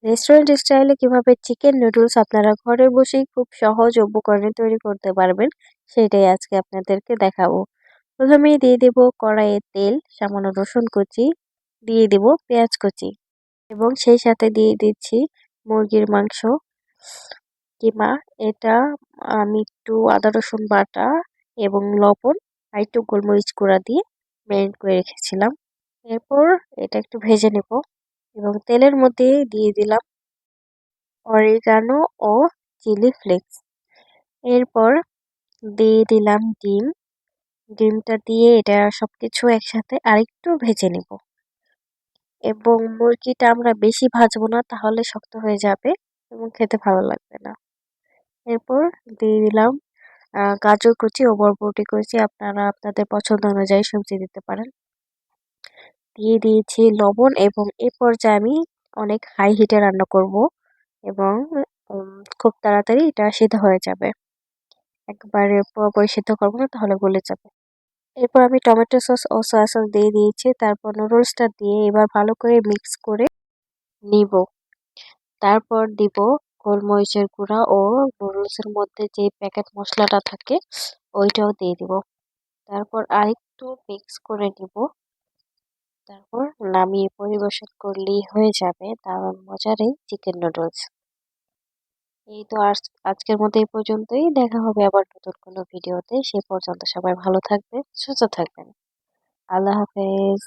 Restaurant স্টাইলে কিভাবে chicken noodles আপনারা ঘরে বসেই খুব সহজ উপকরণে তৈরি করতে পারবেন সেটাই আজকে আপনাদেরকে দেখাবো। প্রথমেই দিয়ে দেব কড়াইয়ে তেল, সামান্য রসুন কুচি, দিয়ে দেব পেঁয়াজ কুচি এবং সেই সাথে দিয়ে দিচ্ছি মুরগির মাংস কিমা। এটা আমি একটু আদা রসুন বাটা এবং লবণ আর একটু গোলমরিচ গুঁড়া দিয়ে ম্যারিনেট করে রেখেছিলাম। এরপর এটা একটু ভেজে নেব এবং তেলের মধ্যে দিয়ে দিলাম অরিগানো ও চিলি ফ্লেক্স। এরপর দিয়ে দিলাম ডিম। ডিমটা দিয়ে এটা সবকিছু একসাথে আরেকটু ভেজে নেব এবং মুরগিটা আমরা বেশি ভাজবো না, তাহলে শক্ত হয়ে যাবে এবং খেতে ভালো লাগবে না। এরপর দিয়ে দিলাম গাজর কুচি ও বরবটি কুচি, আপনারা আপনাদের পছন্দ অনুযায়ী সবজি দিতে পারেন। দিয়ে দিয়েছি লবণ এবং এ পর্যায়ে আমি অনেক হাই হিটে রান্না করব এবং খুব তাড়াতাড়ি এটা সিদ্ধ হয়ে যাবে। একবারে পুরোপুরি সিদ্ধ করবো না, তাহলে গলে যাবে। এরপর আমি টমেটো সস ও সয়া সস দিয়ে দিয়েছি। তারপর নুডলসটা দিয়ে এবার ভালো করে মিক্স করে নিব। তারপর দিব গোলমরিচের গুঁড়া ও নুডলসের মধ্যে যে প্যাকেট মশলাটা থাকে ওইটাও দিয়ে দিব। তারপর আরেকটু মিক্স করে নিব। তারপর নামিয়ে পরিবেশন করলেই হয়ে যাবে দারুণ মজার এই চিকেন নুডলস। এই তো আজকের মতো এই পর্যন্তই। দেখা হবে আবার নতুন কোনো ভিডিওতে। সে পর্যন্ত সবাই ভালো থাকবেন, সুস্থ থাকবেন। আল্লাহ হাফেজ।